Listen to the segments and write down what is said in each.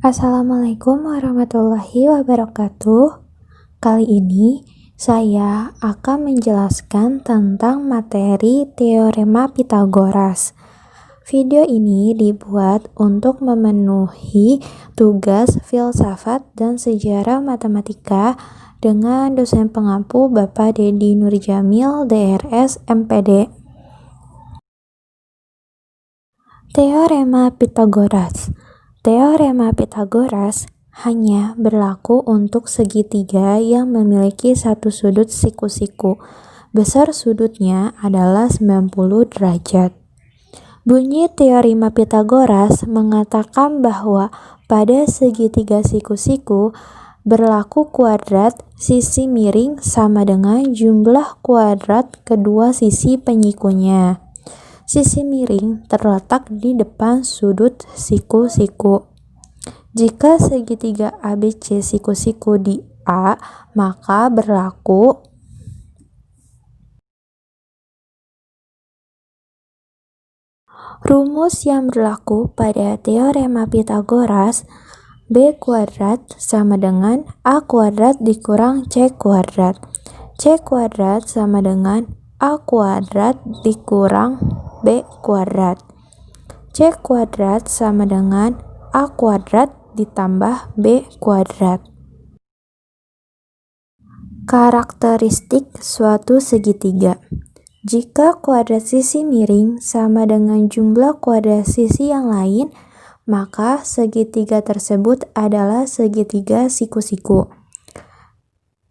Assalamualaikum warahmatullahi wabarakatuh. Kali ini saya akan menjelaskan tentang materi teorema Pythagoras. Video ini dibuat untuk memenuhi tugas filsafat dan sejarah matematika dengan dosen pengampu Bapak Dedi Nurjamil, DRS, MPD. Teorema Pythagoras. Teorema Pythagoras hanya berlaku untuk segitiga yang memiliki satu sudut siku-siku. Besar sudutnya adalah 90 derajat. Bunyi teorema Pythagoras mengatakan bahwa pada segitiga siku-siku berlaku kuadrat sisi miring sama dengan jumlah kuadrat kedua sisi penyikunya. Sisi miring terletak di depan sudut siku-siku. Jika segitiga ABC siku-siku di A, maka berlaku rumus yang berlaku pada teorema Pythagoras. B kuadrat sama dengan A kuadrat dikurang C kuadrat. C kuadrat sama dengan A kuadrat dikurang B kuadrat. C kuadrat sama dengan A kuadrat ditambah B kuadrat. Karakteristik suatu segitiga. Jika kuadrat sisi miring sama dengan jumlah kuadrat sisi yang lain, maka segitiga tersebut adalah segitiga siku-siku.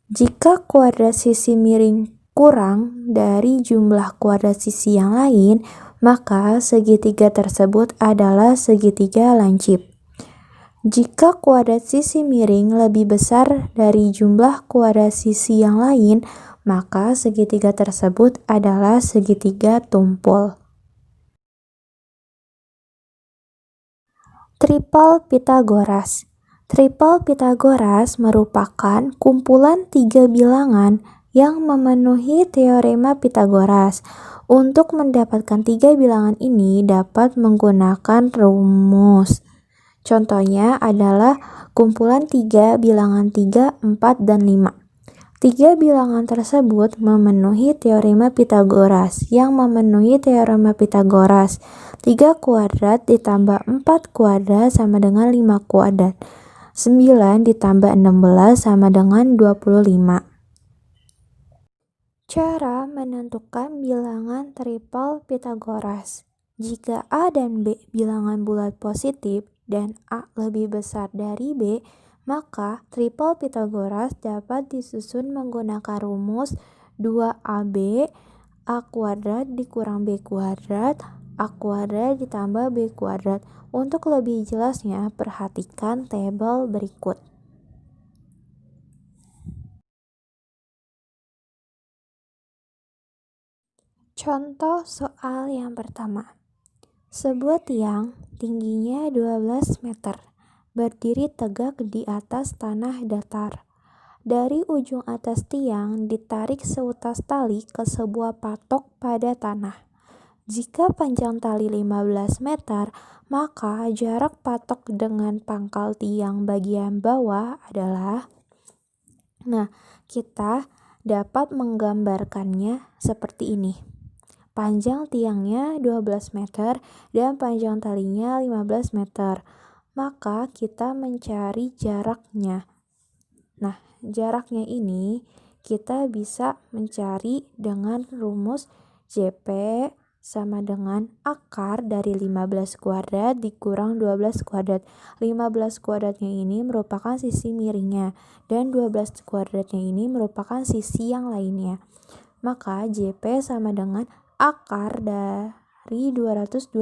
Jika kuadrat sisi miring kurang dari jumlah kuadrat sisi yang lain, maka segitiga tersebut adalah segitiga lancip. Jika kuadrat sisi miring lebih besar dari jumlah kuadrat sisi yang lain, maka segitiga tersebut adalah segitiga tumpul. Triple Pythagoras. Triple Pythagoras merupakan kumpulan 3 bilangan yang memenuhi teorema Pythagoras. Untuk mendapatkan 3 bilangan ini dapat menggunakan rumus. Contohnya adalah kumpulan 3 bilangan 3, 4, dan 5. 3 bilangan tersebut memenuhi teorema Pythagoras. Yang memenuhi teorema Pythagoras, 3 kuadrat ditambah 4 kuadrat sama dengan 5 kuadrat. 9 ditambah 16 sama dengan 25. Cara menentukan bilangan triple Pythagoras. Jika A dan B bilangan bulat positif dan A lebih besar dari B, maka triple Pythagoras dapat disusun menggunakan rumus 2AB A kuadrat dikurang B kuadrat A kuadrat ditambah B kuadrat. Untuk lebih jelasnya, perhatikan tabel berikut. Contoh soal yang pertama. Sebuah tiang tingginya 12 meter berdiri tegak di atas tanah datar. Dari ujung atas tiang ditarik seutas tali ke sebuah patok pada tanah. Jika panjang tali 15 meter, maka jarak patok dengan pangkal tiang bagian bawah adalah. Kita dapat menggambarkannya seperti ini. Panjang tiangnya 12 meter dan panjang talinya 15 meter. Maka kita mencari jaraknya. Jaraknya ini kita bisa mencari dengan rumus JP sama dengan akar dari 15 kuadrat dikurang 12 kuadrat. 15 kuadratnya ini merupakan sisi miringnya dan 12 kuadratnya ini merupakan sisi yang lainnya. Maka JP sama dengan akar dari 225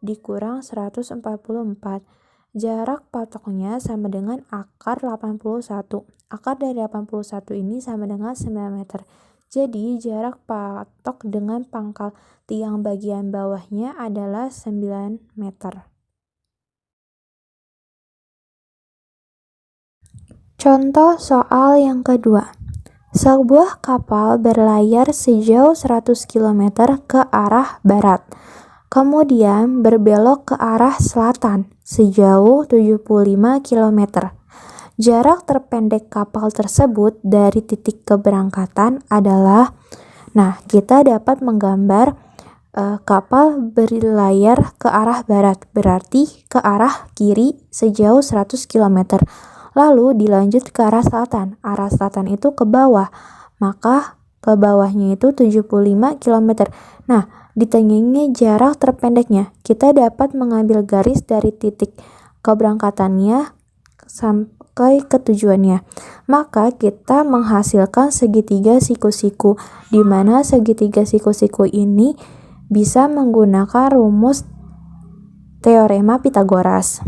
dikurang 144. Jarak patoknya sama dengan akar 81. Akar dari 81 ini sama dengan 9 meter. Jadi jarak patok dengan pangkal tiang bagian bawahnya adalah 9 meter. Contoh soal yang kedua. Sebuah kapal berlayar sejauh 100 km ke arah barat. kemudian berbelok ke arah selatan sejauh 75 km. Jarak terpendek kapal tersebut dari titik keberangkatan adalah, kita dapat menggambar kapal berlayar ke arah barat, berarti ke arah kiri sejauh 100 km. Lalu dilanjut ke arah selatan. Arah selatan itu ke bawah, maka ke bawahnya itu 75 km. Di tengahnya jarak terpendeknya. Kita dapat mengambil garis dari titik keberangkatannya sampai ke tujuannya. Maka kita menghasilkan segitiga siku-siku, di mana segitiga siku-siku ini bisa menggunakan rumus teorema Pythagoras.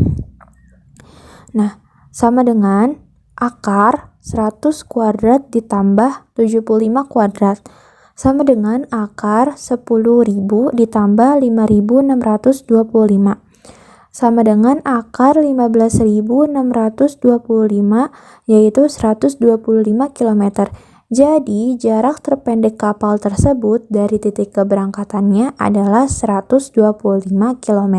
Sama dengan akar 100 kuadrat ditambah 75 kuadrat sama dengan akar 10.000 ditambah 5.625 sama dengan akar 15.625 yaitu 125 km. Jadi jarak terpendek kapal tersebut dari titik keberangkatannya adalah 125 km.